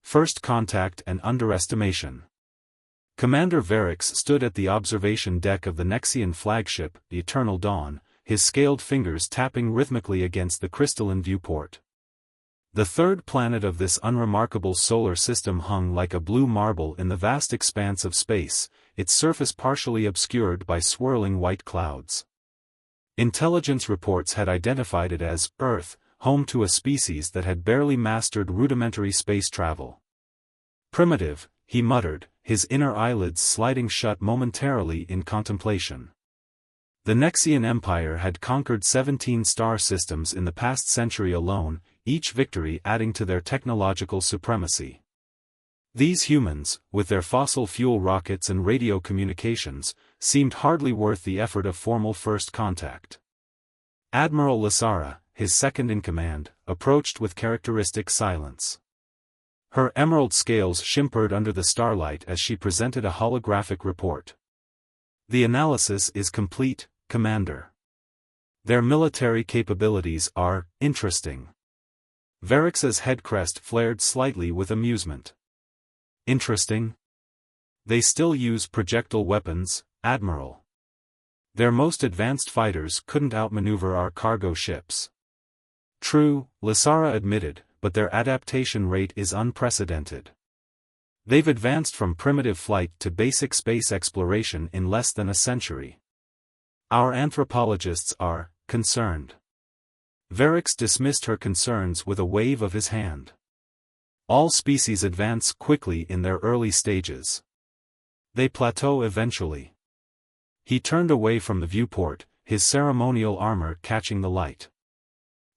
First Contact and Underestimation. Commander Varix stood at the observation deck of the Nexian flagship, the Eternal Dawn, his scaled fingers tapping rhythmically against the crystalline viewport. The third planet of this unremarkable solar system hung like a blue marble in the vast expanse of space, its surface partially obscured by swirling white clouds. Intelligence reports had identified it as Earth, home to a species that had barely mastered rudimentary space travel. Primitive, he muttered, his inner eyelids sliding shut momentarily in contemplation. The Nexian Empire had conquered 17 star systems in the past century alone, each victory adding to their technological supremacy. These humans, with their fossil fuel rockets and radio communications, seemed hardly worth the effort of formal first contact. Admiral Lasara, his second-in-command, approached with characteristic silence. Her emerald scales shimmered under the starlight as she presented a holographic report. The analysis is complete, Commander. Their military capabilities are interesting. Varix's head crest flared slightly with amusement. Interesting? They still use projectile weapons, Admiral. Their most advanced fighters couldn't outmaneuver our cargo ships. True, Lasara admitted, but their adaptation rate is unprecedented. They've advanced from primitive flight to basic space exploration in less than a century. Our anthropologists are concerned. Varix dismissed her concerns with a wave of his hand. All species advance quickly in their early stages. They plateau eventually. He turned away from the viewport, his ceremonial armor catching the light.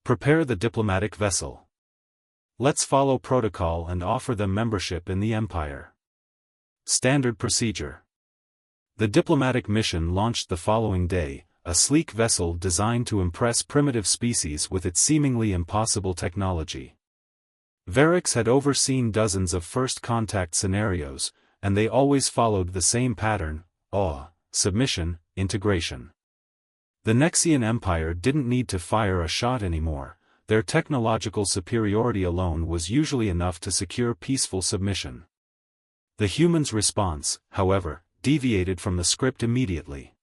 Prepare the diplomatic vessel. Let's follow protocol and offer them membership in the Empire. Standard procedure. The diplomatic mission launched the following day, a sleek vessel designed to impress primitive species with its seemingly impossible technology. Varix had overseen dozens of first contact scenarios, and they always followed the same pattern: awe, submission, integration. The Nexian Empire didn't need to fire a shot anymore. Their technological superiority alone was usually enough to secure peaceful submission. The humans' response, however, deviated from the script immediately.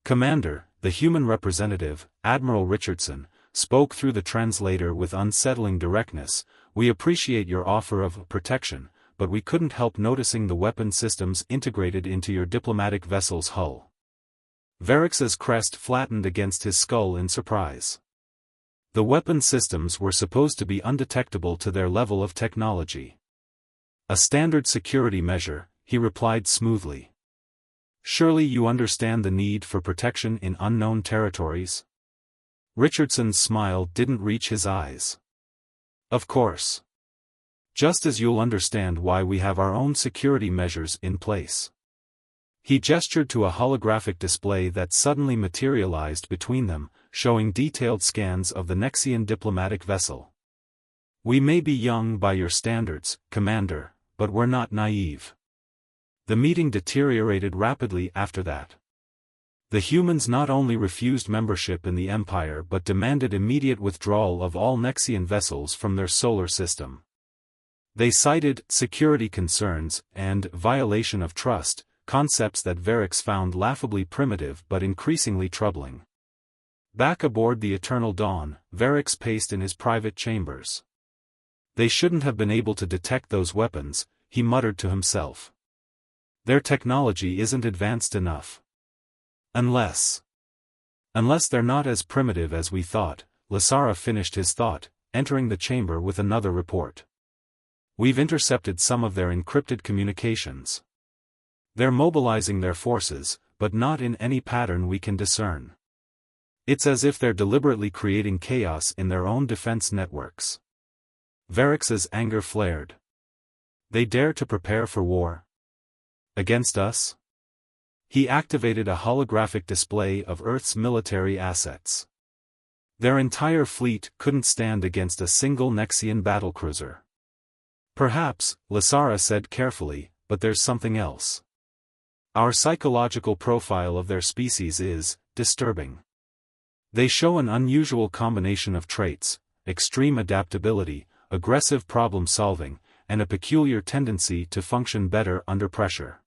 Commander, the human representative, Admiral Richardson, spoke through the translator with unsettling directness. We appreciate your offer of protection, but we couldn't help noticing the weapon systems integrated into your diplomatic vessel's hull. Varix's crest flattened against his skull in surprise. The weapon systems were supposed to be undetectable to their level of technology. A standard security measure, he replied smoothly. Surely you understand the need for protection in unknown territories? Richardson's smile didn't reach his eyes. Of course. Just as you'll understand why we have our own security measures in place. He gestured to a holographic display that suddenly materialized between them, showing detailed scans of the Nexian diplomatic vessel. We may be young by your standards, Commander, but we're not naive. The meeting deteriorated rapidly after that. The humans not only refused membership in the Empire but demanded immediate withdrawal of all Nexian vessels from their solar system. They cited security concerns and violation of trust, concepts that Varix found laughably primitive but increasingly troubling. Back aboard the Eternal Dawn, Varix paced in his private chambers. They shouldn't have been able to detect those weapons, he muttered to himself. Their technology isn't advanced enough. Unless they're not as primitive as we thought, Lasara finished his thought, entering the chamber with another report. We've intercepted some of their encrypted communications. They're mobilizing their forces, but not in any pattern we can discern. It's as if they're deliberately creating chaos in their own defense networks. Varix's anger flared. They dare to prepare for war? Against us? He activated a holographic display of Earth's military assets. Their entire fleet couldn't stand against a single Nexian battlecruiser. Perhaps, Lasara said carefully, but there's something else. Our psychological profile of their species is disturbing. They show an unusual combination of traits: extreme adaptability, aggressive problem-solving, and a peculiar tendency to function better under pressure.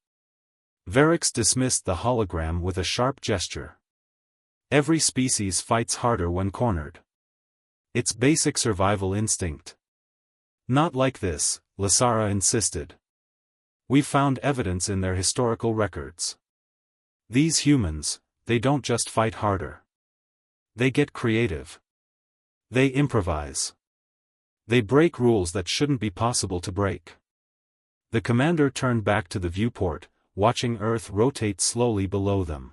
Verix dismissed the hologram with a sharp gesture. Every species fights harder when cornered. It's basic survival instinct. Not like this, Lasara insisted. We've found evidence in their historical records. These humans, they don't just fight harder. They get creative. They improvise. They break rules that shouldn't be possible to break. The commander turned back to the viewport, watching Earth rotate slowly below them.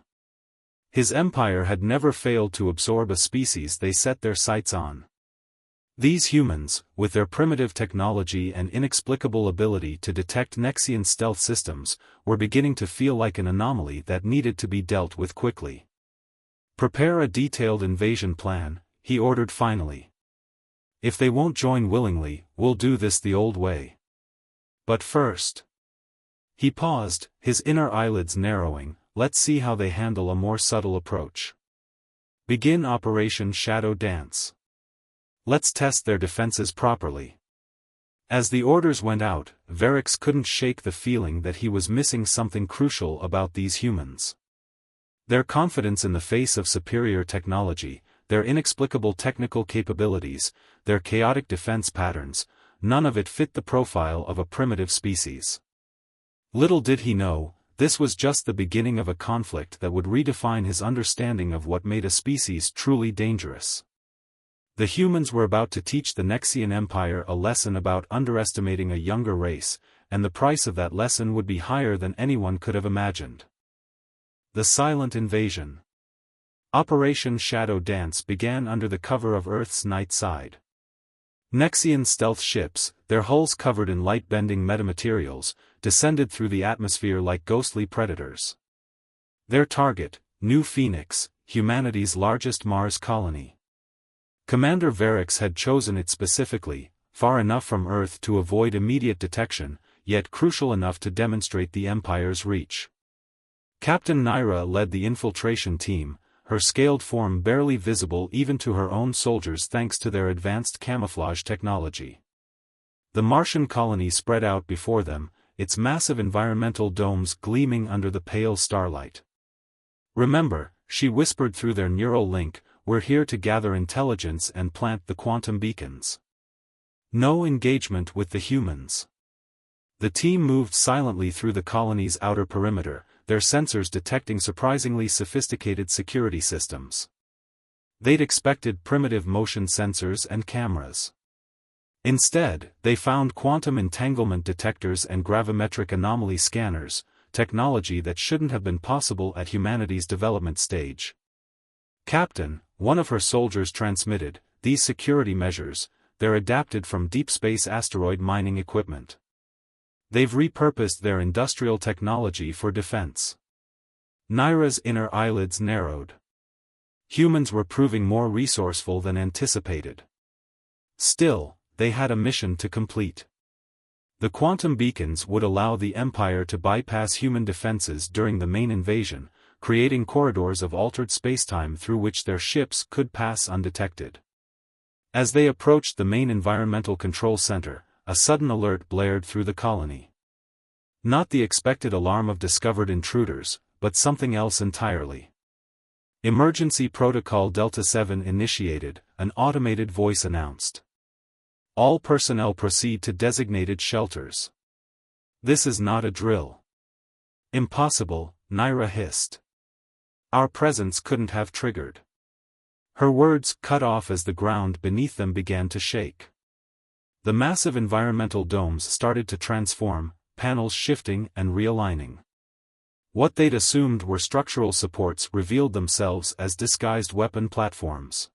His empire had never failed to absorb a species they set their sights on. These humans, with their primitive technology and inexplicable ability to detect Nexian stealth systems, were beginning to feel like an anomaly that needed to be dealt with quickly. Prepare a detailed invasion plan, he ordered finally. If they won't join willingly, we'll do this the old way. But first. He paused, his inner eyelids narrowing. Let's see how they handle a more subtle approach. Begin Operation Shadow Dance. Let's test their defenses properly. As the orders went out, Verix couldn't shake the feeling that he was missing something crucial about these humans. Their confidence in the face of superior technology, their inexplicable technical capabilities, their chaotic defense patterns, none of it fit the profile of a primitive species. Little did he know, this was just the beginning of a conflict that would redefine his understanding of what made a species truly dangerous. The humans were about to teach the Nexian Empire a lesson about underestimating a younger race, and the price of that lesson would be higher than anyone could have imagined. The Silent Invasion. Operation Shadow Dance began under the cover of Earth's night side. Nexian stealth ships, their hulls covered in light-bending metamaterials, descended through the atmosphere like ghostly predators. Their target, New Phoenix, humanity's largest Mars colony. Commander Verix had chosen it specifically, far enough from Earth to avoid immediate detection, yet crucial enough to demonstrate the Empire's reach. Captain Naira led the infiltration team, her scaled form barely visible even to her own soldiers thanks to their advanced camouflage technology. The Martian colony spread out before them, its massive environmental domes gleaming under the pale starlight. Remember, she whispered through their neural link, we're here to gather intelligence and plant the quantum beacons. No engagement with the humans. The team moved silently through the colony's outer perimeter, their sensors detecting surprisingly sophisticated security systems. They'd expected primitive motion sensors and cameras. Instead, they found quantum entanglement detectors and gravimetric anomaly scanners, technology that shouldn't have been possible at humanity's development stage. Captain, one of her soldiers transmitted, these security measures, they're adapted from deep space asteroid mining equipment. They've repurposed their industrial technology for defense. Naira's inner eyelids narrowed. Humans were proving more resourceful than anticipated. Still, they had a mission to complete. The quantum beacons would allow the Empire to bypass human defenses during the main invasion, creating corridors of altered spacetime through which their ships could pass undetected. As they approached the main environmental control center, a sudden alert blared through the colony. Not the expected alarm of discovered intruders, but something else entirely. Emergency Protocol Delta 7 initiated, an automated voice announced. All personnel proceed to designated shelters. This is not a drill. Impossible, Naira hissed. Our presence couldn't have triggered. Her words cut off as the ground beneath them began to shake. The massive environmental domes started to transform, panels shifting and realigning. What they'd assumed were structural supports revealed themselves as disguised weapon platforms.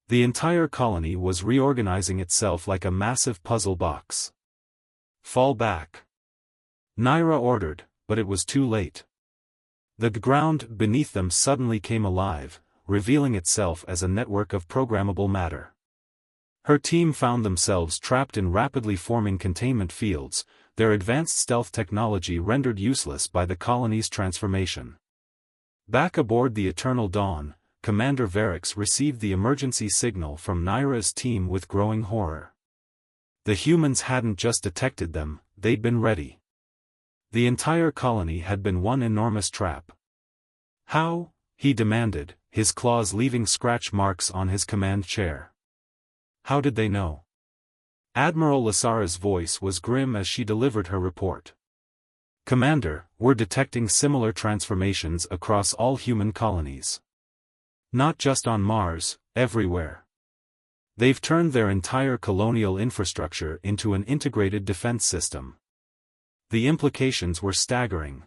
The entire colony was reorganizing itself like a massive puzzle box. Fall back. Naira ordered, but it was too late. The ground beneath them suddenly came alive, revealing itself as a network of programmable matter. Her team found themselves trapped in rapidly forming containment fields, their advanced stealth technology rendered useless by the colony's transformation. Back aboard the Eternal Dawn, Commander Verix received the emergency signal from Naira's team with growing horror. The humans hadn't just detected them, they'd been ready. The entire colony had been one enormous trap. How? He demanded, his claws leaving scratch marks on his command chair. How did they know? Admiral Lasara's voice was grim as she delivered her report. Commander, we're detecting similar transformations across all human colonies. Not just on Mars, everywhere. They've turned their entire colonial infrastructure into an integrated defense system. The implications were staggering.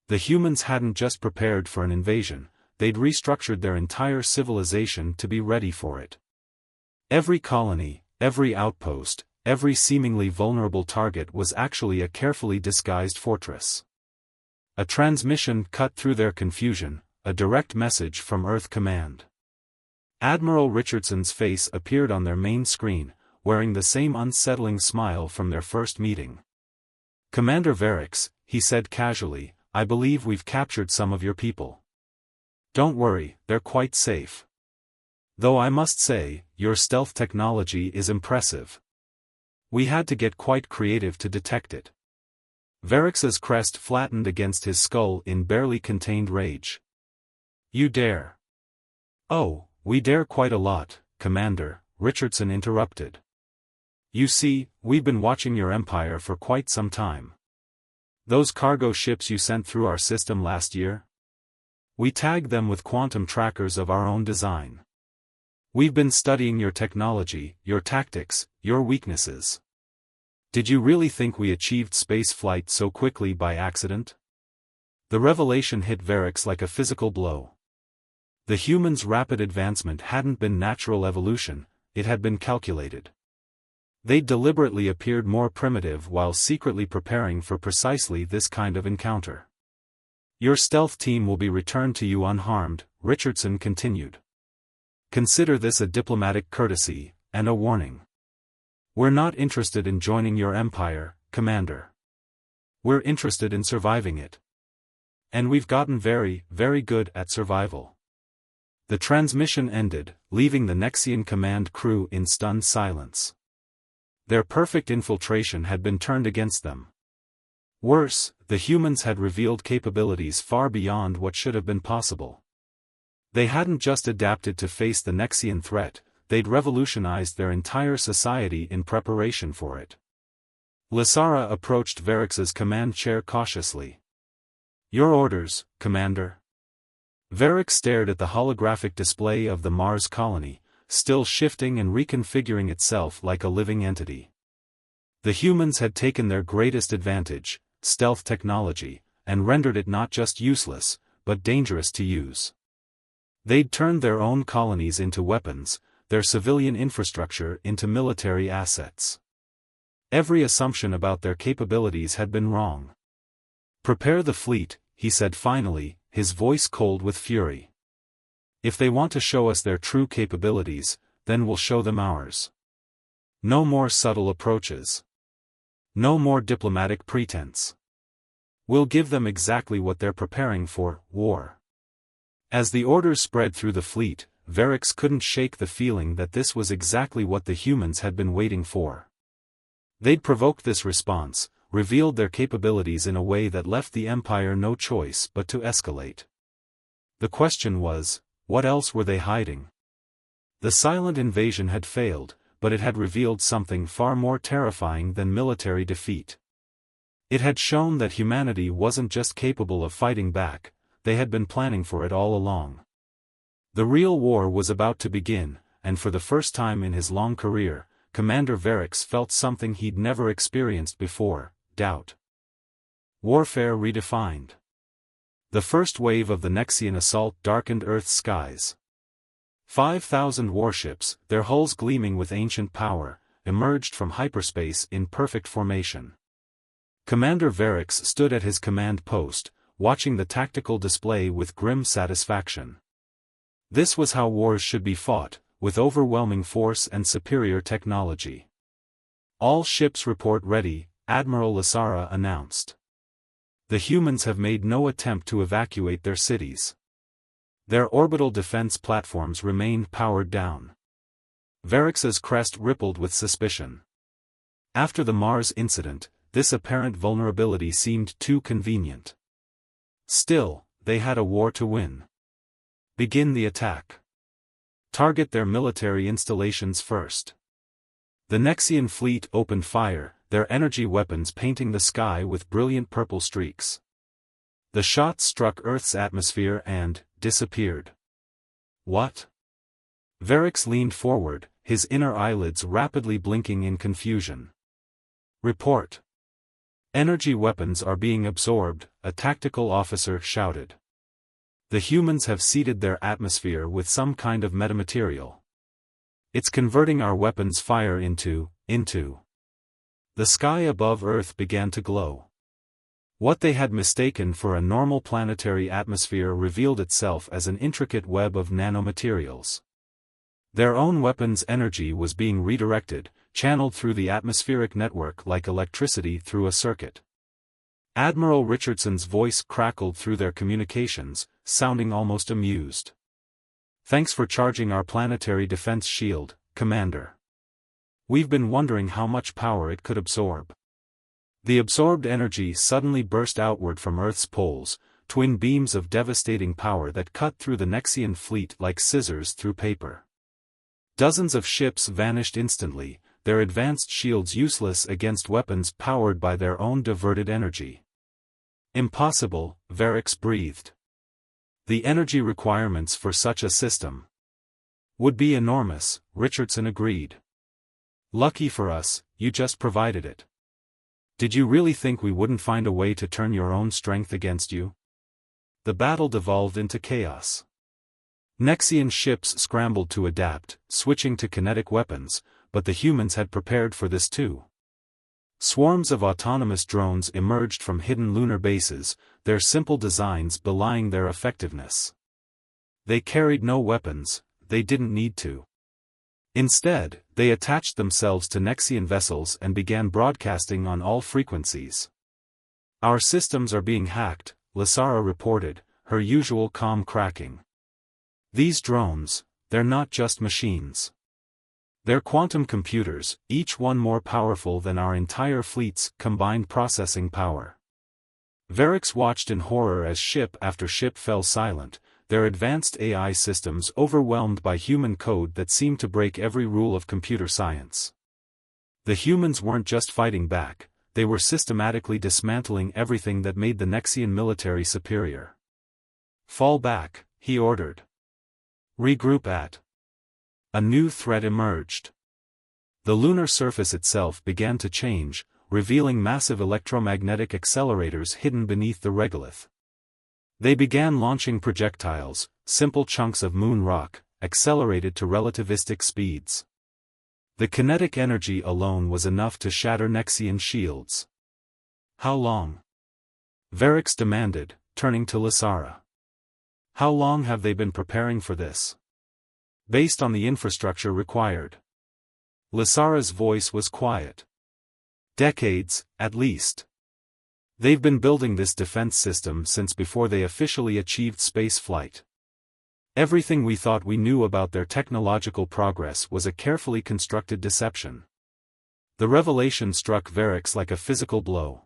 The humans hadn't just prepared for an invasion, they'd restructured their entire civilization to be ready for it. Every colony, every outpost, every seemingly vulnerable target was actually a carefully disguised fortress. A transmission cut through their confusion, a direct message from Earth Command. Admiral Richardson's face appeared on their main screen, wearing the same unsettling smile from their first meeting. Commander Varix, he said casually, I believe we've captured some of your people. Don't worry, they're quite safe. Though I must say, your stealth technology is impressive. We had to get quite creative to detect it. Varix's crest flattened against his skull in barely contained rage. You dare. Oh, we dare quite a lot, Commander, Richardson interrupted. You see, we've been watching your empire for quite some time. Those cargo ships you sent through our system last year? We tagged them with quantum trackers of our own design. We've been studying your technology, your tactics, your weaknesses. Did you really think we achieved space flight so quickly by accident? The revelation hit Varix like a physical blow. The humans' rapid advancement hadn't been natural evolution, it had been calculated. They'd deliberately appeared more primitive while secretly preparing for precisely this kind of encounter. Your stealth team will be returned to you unharmed, Richardson continued. Consider this a diplomatic courtesy, and a warning. We're not interested in joining your empire, Commander. We're interested in surviving it. And we've gotten very, very good at survival. The transmission ended, leaving the Nexian command crew in stunned silence. Their perfect infiltration had been turned against them. Worse, the humans had revealed capabilities far beyond what should have been possible. They hadn't just adapted to face the Nexian threat, they'd revolutionized their entire society in preparation for it. Lasara approached Varix's command chair cautiously. Your orders, Commander. Varix stared at the holographic display of the Mars colony, still shifting and reconfiguring itself like a living entity. The humans had taken their greatest advantage, stealth technology, and rendered it not just useless, but dangerous to use. They'd turned their own colonies into weapons, their civilian infrastructure into military assets. Every assumption about their capabilities had been wrong. Prepare the fleet, he said finally, his voice cold with fury. If they want to show us their true capabilities, then we'll show them ours. No more subtle approaches. No more diplomatic pretense. We'll give them exactly what they're preparing for, war. As the orders spread through the fleet, Varix couldn't shake the feeling that this was exactly what the humans had been waiting for. They'd provoked this response, revealed their capabilities in a way that left the Empire no choice but to escalate. The question was, what else were they hiding? The silent invasion had failed, but it had revealed something far more terrifying than military defeat. It had shown that humanity wasn't just capable of fighting back, they had been planning for it all along. The real war was about to begin, and for the first time in his long career, Commander Varix felt something he'd never experienced before: doubt. Warfare redefined. The first wave of the Nexian assault darkened Earth's skies. 5,000 warships, their hulls gleaming with ancient power, emerged from hyperspace in perfect formation. Commander Varix stood at his command post, watching the tactical display with grim satisfaction. This was how wars should be fought, with overwhelming force and superior technology. All ships report ready, Admiral Lasara announced. The humans have made no attempt to evacuate their cities. Their orbital defense platforms remained powered down. Varix's crest rippled with suspicion. After the Mars incident, this apparent vulnerability seemed too convenient. Still, they had a war to win. Begin the attack. Target their military installations first. The Nexian fleet opened fire, their energy weapons painting the sky with brilliant purple streaks. The shots struck Earth's atmosphere and disappeared. What? Varix leaned forward, his inner eyelids rapidly blinking in confusion. Report. Energy weapons are being absorbed, a tactical officer shouted. The humans have seeded their atmosphere with some kind of metamaterial. It's converting our weapons' fire into. The sky above Earth began to glow. What they had mistaken for a normal planetary atmosphere revealed itself as an intricate web of nanomaterials. Their own weapons' energy was being redirected, channeled through the atmospheric network like electricity through a circuit. Admiral Richardson's voice crackled through their communications, sounding almost amused. Thanks for charging our planetary defense shield, Commander. We've been wondering how much power it could absorb. The absorbed energy suddenly burst outward from Earth's poles, twin beams of devastating power that cut through the Nexian fleet like scissors through paper. Dozens of ships vanished instantly, their advanced shields useless against weapons powered by their own diverted energy. Impossible, Varix breathed. The energy requirements for such a system would be enormous, Richardson agreed. Lucky for us, you just provided it. Did you really think we wouldn't find a way to turn your own strength against you? The battle devolved into chaos. Nexian ships scrambled to adapt, switching to kinetic weapons, but the humans had prepared for this too. Swarms of autonomous drones emerged from hidden lunar bases, their simple designs belying their effectiveness. They carried no weapons, they didn't need to. Instead, they attached themselves to Nexian vessels and began broadcasting on all frequencies. Our systems are being hacked, Lysara reported, her usual calm cracking. These drones, they're not just machines. They're quantum computers, each one more powerful than our entire fleet's combined processing power. Varix watched in horror as ship after ship fell silent, their advanced AI systems overwhelmed by human code that seemed to break every rule of computer science. The humans weren't just fighting back, they were systematically dismantling everything that made the Nexian military superior. Fall back, he ordered. Regroup at. A new threat emerged. The lunar surface itself began to change, revealing massive electromagnetic accelerators hidden beneath the regolith. They began launching projectiles, simple chunks of moon rock, accelerated to relativistic speeds. The kinetic energy alone was enough to shatter Nexian shields. How long? Varix demanded, turning to Lysara. How long have they been preparing for this? Based on the infrastructure required. Lysara's voice was quiet. Decades, at least. They've been building this defense system since before they officially achieved space flight. Everything we thought we knew about their technological progress was a carefully constructed deception. The revelation struck Varix like a physical blow.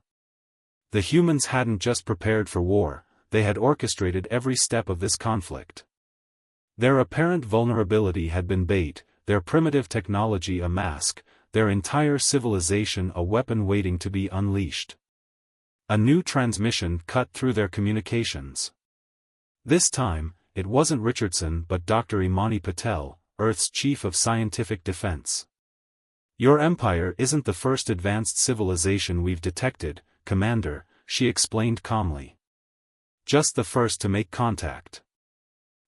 The humans hadn't just prepared for war, they had orchestrated every step of this conflict. Their apparent vulnerability had been bait, their primitive technology a mask, their entire civilization a weapon waiting to be unleashed. A new transmission cut through their communications. This time, it wasn't Richardson but Dr. Imani Patel, Earth's chief of scientific defense. Your empire isn't the first advanced civilization we've detected, Commander, she explained calmly. Just the first to make contact.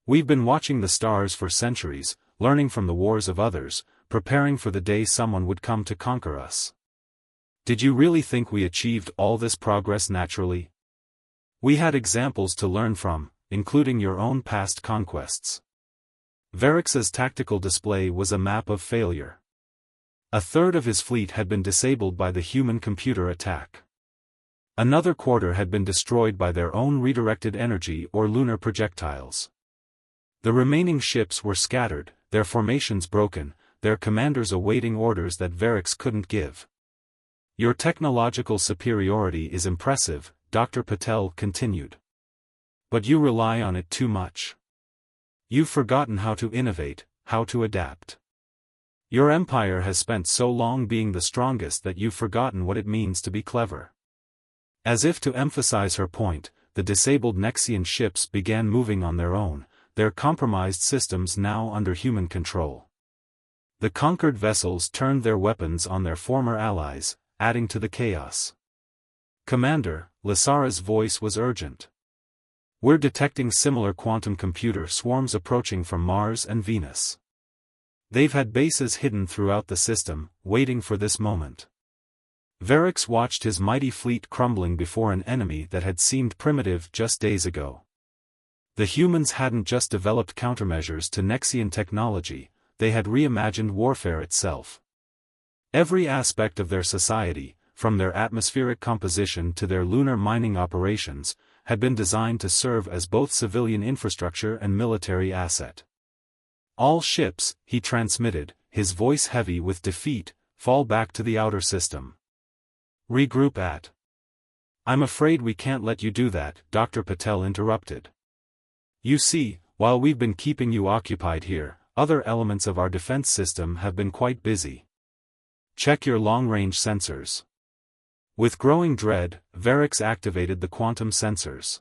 We've been watching the stars for centuries, learning from the wars of others, preparing for the day someone would come to conquer us. Did you really think we achieved all this progress naturally? We had examples to learn from, including your own past conquests. Varix's tactical display was a map of failure. A third of his fleet had been disabled by the human-computer attack. Another quarter had been destroyed by their own redirected energy or lunar projectiles. The remaining ships were scattered, their formations broken, their commanders awaiting orders that Varix couldn't give. Your technological superiority is impressive, Dr. Patel continued. But you rely on it too much. You've forgotten how to innovate, how to adapt. Your empire has spent so long being the strongest that you've forgotten what it means to be clever. As if to emphasize her point, the disabled Nexian ships began moving on their own, their compromised systems now under human control. The conquered vessels turned their weapons on their former allies, adding to the chaos. Commander, Lysara's voice was urgent. We're detecting similar quantum computer swarms approaching from Mars and Venus. They've had bases hidden throughout the system, waiting for this moment. Varix watched his mighty fleet crumbling before an enemy that had seemed primitive just days ago. The humans hadn't just developed countermeasures to Nexian technology, they had reimagined warfare itself. Every aspect of their society, from their atmospheric composition to their lunar mining operations, had been designed to serve as both civilian infrastructure and military asset. All ships, he transmitted, his voice heavy with defeat, fall back to the outer system. Regroup at. I'm afraid we can't let you do that, Dr. Patel interrupted. You see, while we've been keeping you occupied here, other elements of our defense system have been quite busy. Check your long-range sensors. With growing dread, Varix activated the quantum sensors.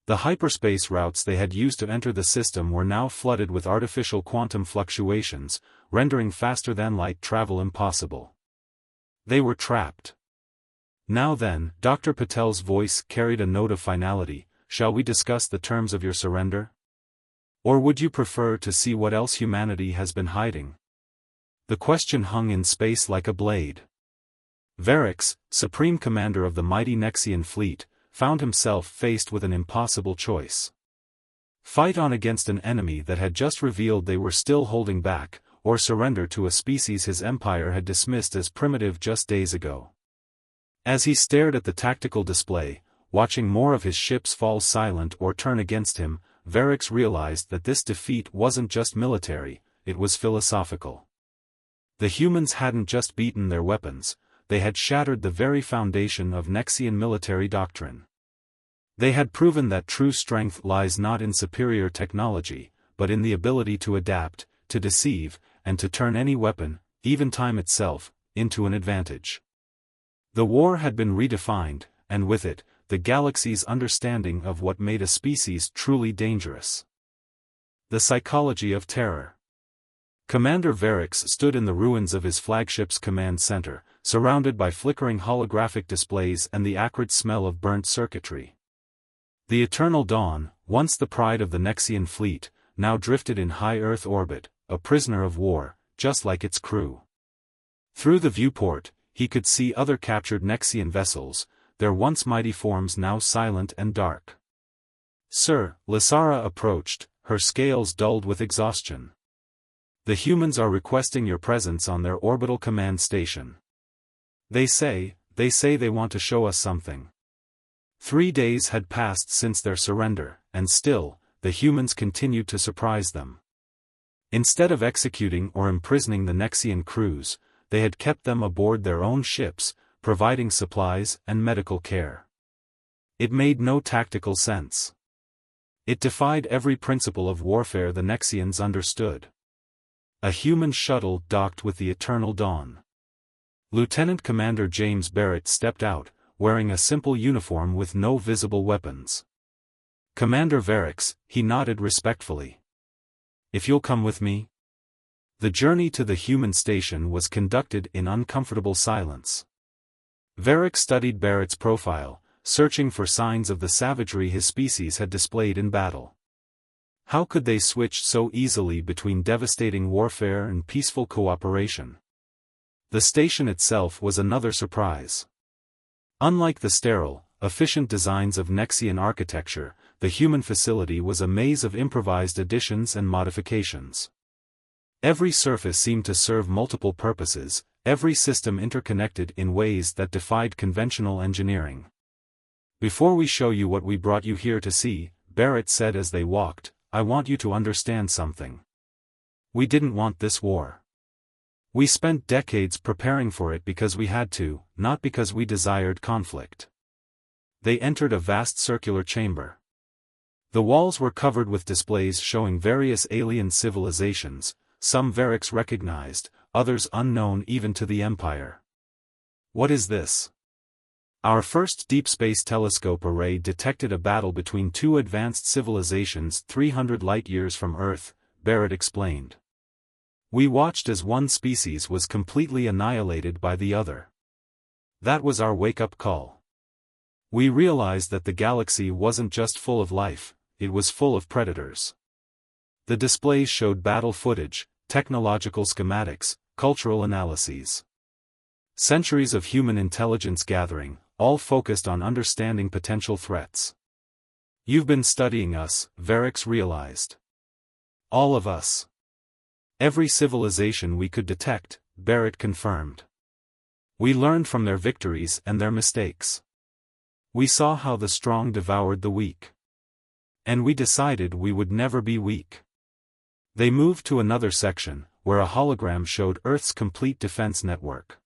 The hyperspace routes they had used to enter the system were now flooded with artificial quantum fluctuations, rendering faster-than-light travel impossible. They were trapped. Now then, Dr. Patel's voice carried a note of finality, shall we discuss the terms of your surrender? Or would you prefer to see what else humanity has been hiding? The question hung in space like a blade. Varix, supreme commander of the mighty Nexian fleet, found himself faced with an impossible choice. Fight on against an enemy that had just revealed they were still holding back, or surrender to a species his empire had dismissed as primitive just days ago. As he stared at the tactical display, watching more of his ships fall silent or turn against him, Varix realized that this defeat wasn't just military, it was philosophical. The humans hadn't just beaten their weapons, they had shattered the very foundation of Nexian military doctrine. They had proven that true strength lies not in superior technology, but in the ability to adapt, to deceive, and to turn any weapon, even time itself, into an advantage. The war had been redefined, and with it, the galaxy's understanding of what made a species truly dangerous. The psychology of terror. Commander Varix stood in the ruins of his flagship's command center, surrounded by flickering holographic displays and the acrid smell of burnt circuitry. The Eternal Dawn, once the pride of the Nexian fleet, now drifted in high Earth orbit, a prisoner of war, just like its crew. Through the viewport, he could see other captured Nexian vessels, their once mighty forms now silent and dark. Sir, Lysara approached, her scales dulled with exhaustion. The humans are requesting your presence on their orbital command station. They say they want to show us something. 3 days had passed since their surrender, and still, the humans continued to surprise them. Instead of executing or imprisoning the Nexian crews, they had kept them aboard their own ships, providing supplies and medical care. It made no tactical sense. It defied every principle of warfare the Nexians understood. A human shuttle docked with the Eternal Dawn. Lieutenant Commander James Barrett stepped out, wearing a simple uniform with no visible weapons. Commander Varix, he nodded respectfully. If you'll come with me? The journey to the human station was conducted in uncomfortable silence. Varix studied Barrett's profile, searching for signs of the savagery his species had displayed in battle. How could they switch so easily between devastating warfare and peaceful cooperation? The station itself was another surprise. Unlike the sterile, efficient designs of Nexian architecture, the human facility was a maze of improvised additions and modifications. Every surface seemed to serve multiple purposes, every system interconnected in ways that defied conventional engineering. Before we show you what we brought you here to see, Barrett said as they walked, I want you to understand something. We didn't want this war. We spent decades preparing for it because we had to, not because we desired conflict. They entered a vast circular chamber. The walls were covered with displays showing various alien civilizations, some Varrics recognized, others unknown even to the Empire. What is this? Our first deep space telescope array detected a battle between two advanced civilizations 300 light-years from Earth, Barrett explained. We watched as one species was completely annihilated by the other. That was our wake-up call. We realized that the galaxy wasn't just full of life, it was full of predators. The displays showed battle footage, technological schematics, cultural analyses. Centuries of human intelligence gathering, all focused on understanding potential threats. You've been studying us, Varrics realized. All of us. Every civilization we could detect, Barrett confirmed. We learned from their victories and their mistakes. We saw how the strong devoured the weak. And we decided we would never be weak. They moved to another section, where a hologram showed Earth's complete defense network.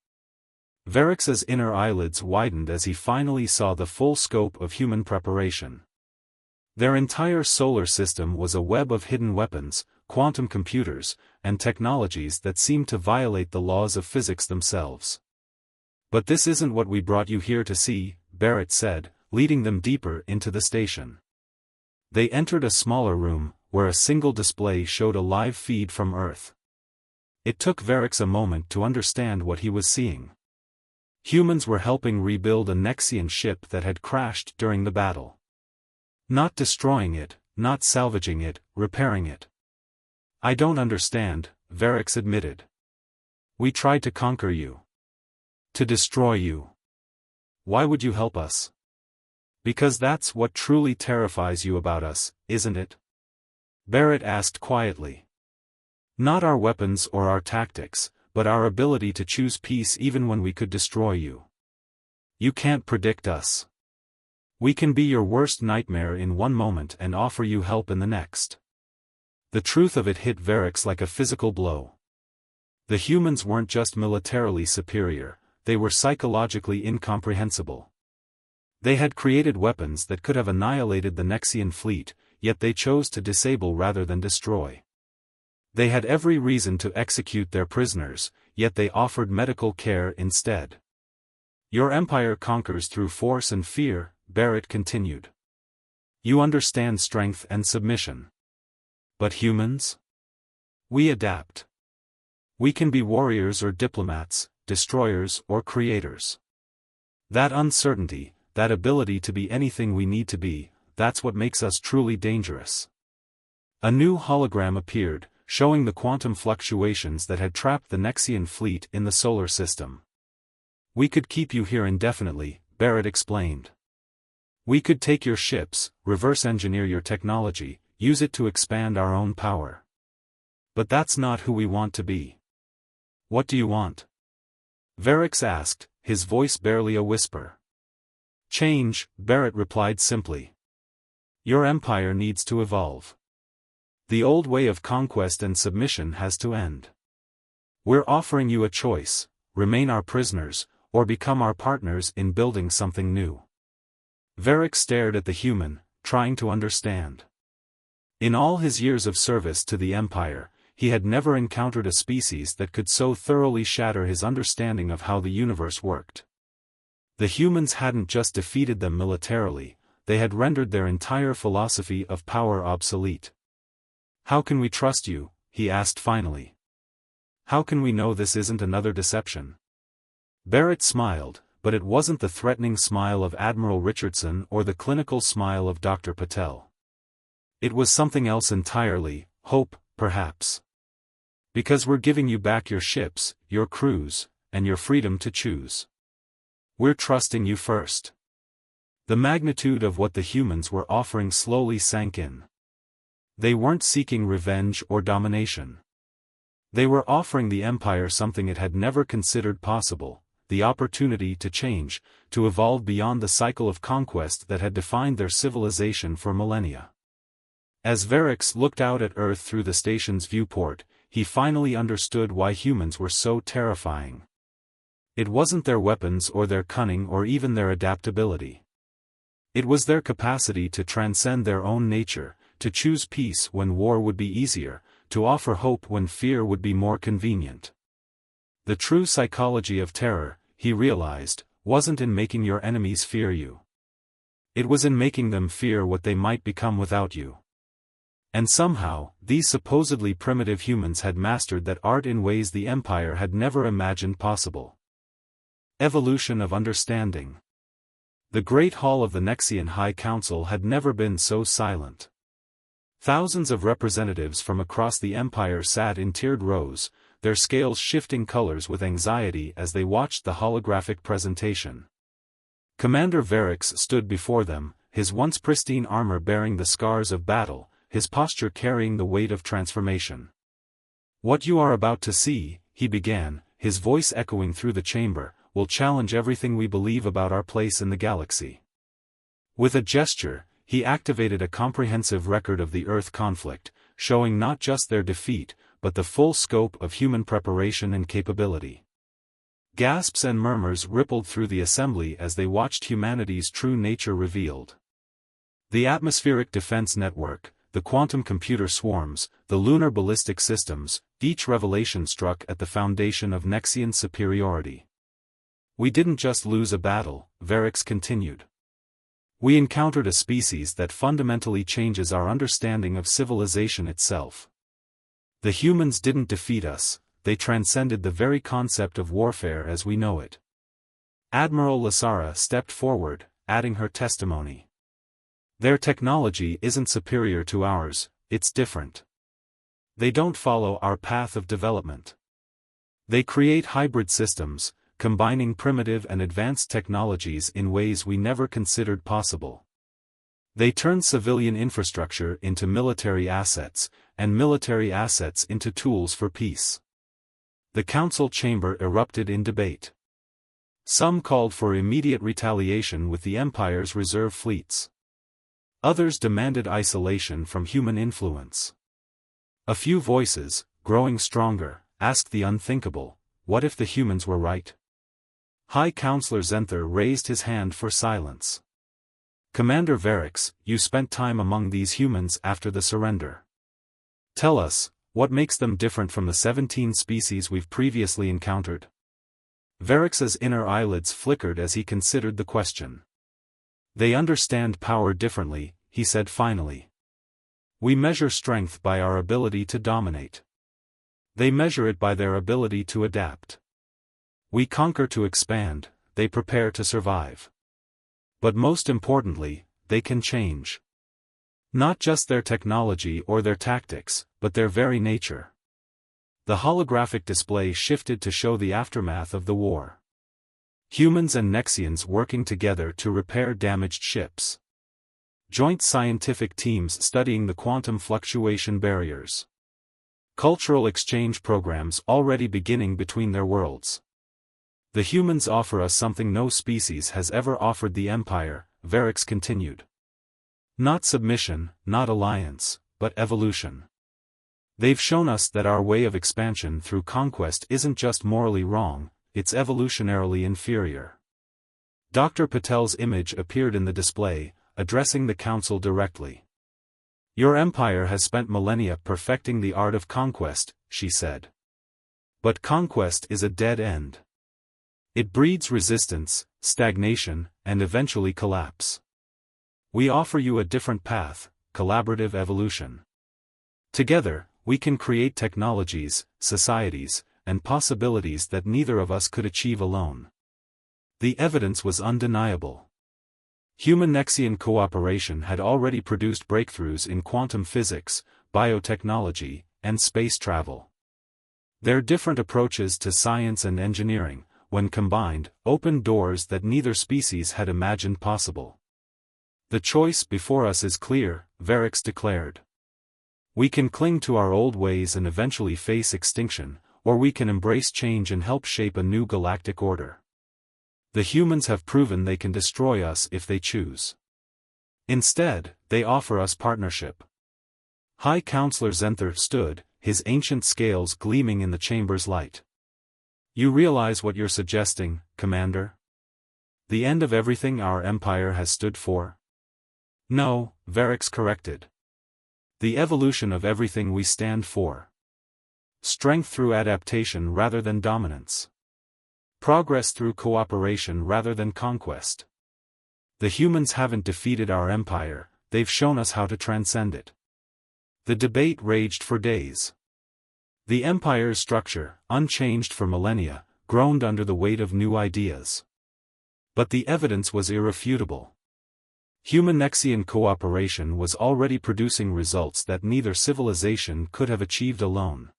Varrics's inner eyelids widened as he finally saw the full scope of human preparation. Their entire solar system was a web of hidden weapons, quantum computers, and technologies that seemed to violate the laws of physics themselves. But this isn't what we brought you here to see, Barrett said, leading them deeper into the station. They entered a smaller room, where a single display showed a live feed from Earth. It took Varrics a moment to understand what he was seeing. Humans were helping rebuild a Nexian ship that had crashed during the battle. Not destroying it, not salvaging it, repairing it. I don't understand, Varrics admitted. We tried to conquer you. To destroy you. Why would you help us? Because that's what truly terrifies you about us, isn't it? Barrett asked quietly. Not our weapons or our tactics, but our ability to choose peace even when we could destroy you. You can't predict us. We can be your worst nightmare in one moment and offer you help in the next. The truth of it hit Varrics like a physical blow. The humans weren't just militarily superior, they were psychologically incomprehensible. They had created weapons that could have annihilated the Nexian fleet, yet they chose to disable rather than destroy. They had every reason to execute their prisoners, yet they offered medical care instead. Your empire conquers through force and fear, Barrett continued. You understand strength and submission. But humans? We adapt. We can be warriors or diplomats, destroyers or creators. That uncertainty, that ability to be anything we need to be, that's what makes us truly dangerous. A new hologram appeared, showing the quantum fluctuations that had trapped the Nexian fleet in the solar system. We could keep you here indefinitely, Barrett explained. We could take your ships, reverse engineer your technology, use it to expand our own power. But that's not who we want to be. What do you want? Varrics asked, his voice barely a whisper. Change, Barrett replied simply. Your empire needs to evolve. The old way of conquest and submission has to end. We're offering you a choice, remain our prisoners, or become our partners in building something new. Varrics stared at the human, trying to understand. In all his years of service to the Empire, he had never encountered a species that could so thoroughly shatter his understanding of how the universe worked. The humans hadn't just defeated them militarily, they had rendered their entire philosophy of power obsolete. How can we trust you? He asked finally. How can we know this isn't another deception? Barrett smiled, but it wasn't the threatening smile of Admiral Richardson or the clinical smile of Dr. Patel. It was something else entirely, hope, perhaps. Because we're giving you back your ships, your crews, and your freedom to choose. We're trusting you first. The magnitude of what the humans were offering slowly sank in. They weren't seeking revenge or domination. They were offering the Empire something it had never considered possible, the opportunity to change, to evolve beyond the cycle of conquest that had defined their civilization for millennia. As Varrics looked out at Earth through the station's viewport, he finally understood why humans were so terrifying. It wasn't their weapons or their cunning or even their adaptability. It was their capacity to transcend their own nature, to choose peace when war would be easier, to offer hope when fear would be more convenient. The true psychology of terror, he realized, wasn't in making your enemies fear you. It was in making them fear what they might become without you. And somehow, these supposedly primitive humans had mastered that art in ways the Empire had never imagined possible. Evolution of understanding. The Great Hall of the Nexian High Council had never been so silent. Thousands of representatives from across the Empire sat in tiered rows, their scales shifting colors with anxiety as they watched the holographic presentation. Commander Varix stood before them, his once pristine armor bearing the scars of battle, his posture carrying the weight of transformation. "What you are about to see," he began, his voice echoing through the chamber, "will challenge everything we believe about our place in the galaxy." With a gesture, he activated a comprehensive record of the Earth conflict, showing not just their defeat, but the full scope of human preparation and capability. Gasps and murmurs rippled through the assembly as they watched humanity's true nature revealed. The atmospheric defense network, the quantum computer swarms, the lunar ballistic systems, each revelation struck at the foundation of Nexian superiority. "We didn't just lose a battle," Varix continued. "We encountered a species that fundamentally changes our understanding of civilization itself. The humans didn't defeat us, they transcended the very concept of warfare as we know it." Admiral Lasara stepped forward, adding her testimony. "Their technology isn't superior to ours, it's different. They don't follow our path of development. They create hybrid systems, combining primitive and advanced technologies in ways we never considered possible. They turn civilian infrastructure into military assets, and military assets into tools for peace." The council chamber erupted in debate. Some called for immediate retaliation with the Empire's reserve fleets. Others demanded isolation from human influence. A few voices, growing stronger, asked the unthinkable: what if the humans were right? High Counselor Zenther raised his hand for silence. "Commander Varix, you spent time among these humans after the surrender. Tell us, what makes them different from the 17 species we've previously encountered?" Varix's inner eyelids flickered as he considered the question. "They understand power differently," he said finally. "We measure strength by our ability to dominate. They measure it by their ability to adapt. We conquer to expand, they prepare to survive. But most importantly, they can change. Not just their technology or their tactics, but their very nature." The holographic display shifted to show the aftermath of the war. Humans and Nexians working together to repair damaged ships. Joint scientific teams studying the quantum fluctuation barriers. Cultural exchange programs already beginning between their worlds. "The humans offer us something no species has ever offered the Empire," Varix continued. "Not submission, not alliance, but evolution. They've shown us that our way of expansion through conquest isn't just morally wrong, it's evolutionarily inferior." Dr. Patel's image appeared in the display, addressing the council directly. "Your empire has spent millennia perfecting the art of conquest," she said. "But conquest is a dead end. It breeds resistance, stagnation, and eventually collapse. We offer you a different path, collaborative evolution. Together, we can create technologies, societies, and possibilities that neither of us could achieve alone." The evidence was undeniable. Human-Nexian cooperation had already produced breakthroughs in quantum physics, biotechnology, and space travel. Their different approaches to science and engineering, when combined, opened doors that neither species had imagined possible. "The choice before us is clear," Varix declared. "We can cling to our old ways and eventually face extinction, or we can embrace change and help shape a new galactic order. The humans have proven they can destroy us if they choose. Instead, they offer us partnership." High Counselor Zenther stood, his ancient scales gleaming in the chamber's light. "You realize what you're suggesting, Commander? The end of everything our empire has stood for?" "No," Varix corrected. "The evolution of everything we stand for. Strength through adaptation rather than dominance. Progress through cooperation rather than conquest. The humans haven't defeated our empire, they've shown us how to transcend it." The debate raged for days. The empire's structure, unchanged for millennia, groaned under the weight of new ideas. But the evidence was irrefutable. Human-Nexian cooperation was already producing results that neither civilization could have achieved alone.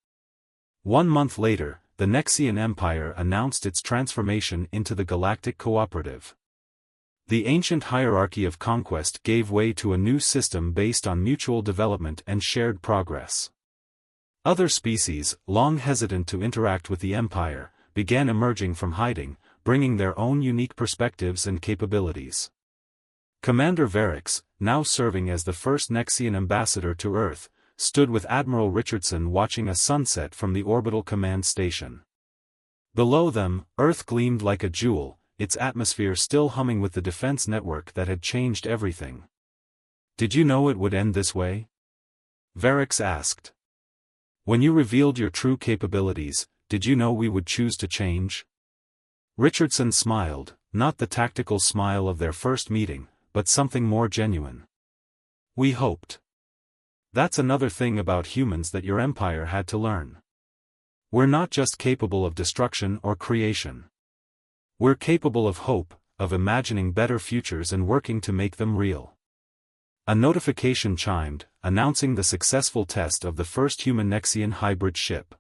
1 month later, the Nexian Empire announced its transformation into the Galactic Cooperative. The ancient hierarchy of conquest gave way to a new system based on mutual development and shared progress. Other species, long hesitant to interact with the Empire, began emerging from hiding, bringing their own unique perspectives and capabilities. Commander Varix, now serving as the first Nexian ambassador to Earth, stood with Admiral Richardson watching a sunset from the orbital command station. Below them, Earth gleamed like a jewel, its atmosphere still humming with the defense network that had changed everything. "Did you know it would end this way?" Varix asked. "When you revealed your true capabilities, did you know we would choose to change?" Richardson smiled, not the tactical smile of their first meeting, but something more genuine. "We hoped. That's another thing about humans that your empire had to learn. We're not just capable of destruction or creation. We're capable of hope, of imagining better futures and working to make them real." A notification chimed, announcing the successful test of the first human-Nexian hybrid ship.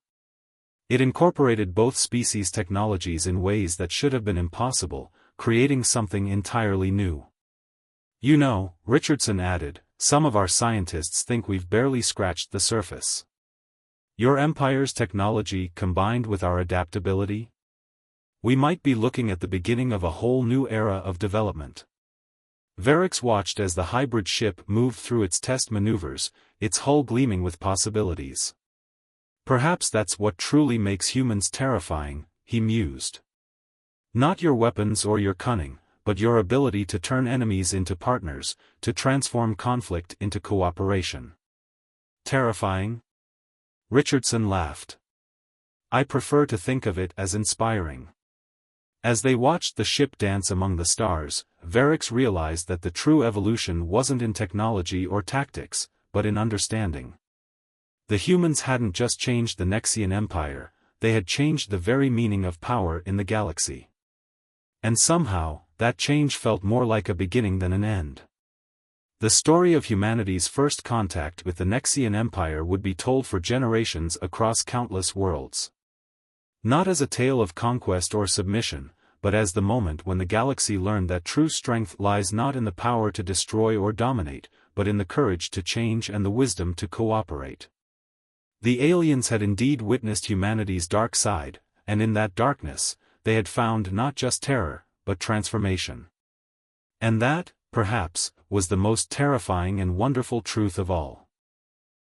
It incorporated both species' technologies in ways that should have been impossible, creating something entirely new. "You know," Richardson added, "some of our scientists think we've barely scratched the surface. Your empire's technology combined with our adaptability? We might be looking at the beginning of a whole new era of development." Varix watched as the hybrid ship moved through its test maneuvers, its hull gleaming with possibilities. "Perhaps that's what truly makes humans terrifying," he mused. "Not your weapons or your cunning, but your ability to turn enemies into partners, to transform conflict into cooperation." "Terrifying?" Richardson laughed. "I prefer to think of it as inspiring." As they watched the ship dance among the stars, Varix realized that the true evolution wasn't in technology or tactics, but in understanding. The humans hadn't just changed the Nexian Empire, they had changed the very meaning of power in the galaxy. And somehow, that change felt more like a beginning than an end. The story of humanity's first contact with the Nexian Empire would be told for generations across countless worlds. Not as a tale of conquest or submission, but as the moment when the galaxy learned that true strength lies not in the power to destroy or dominate, but in the courage to change and the wisdom to cooperate. The aliens had indeed witnessed humanity's dark side, and in that darkness, they had found not just terror, but transformation. And that, perhaps, was the most terrifying and wonderful truth of all.